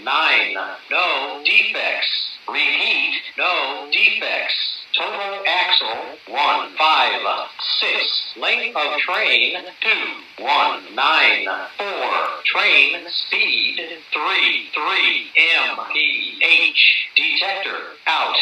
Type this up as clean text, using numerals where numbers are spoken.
9. No defects. Repeat, no defects. Total axle, 156. Length of train, 219. Train speed, 33 mph. Detector out.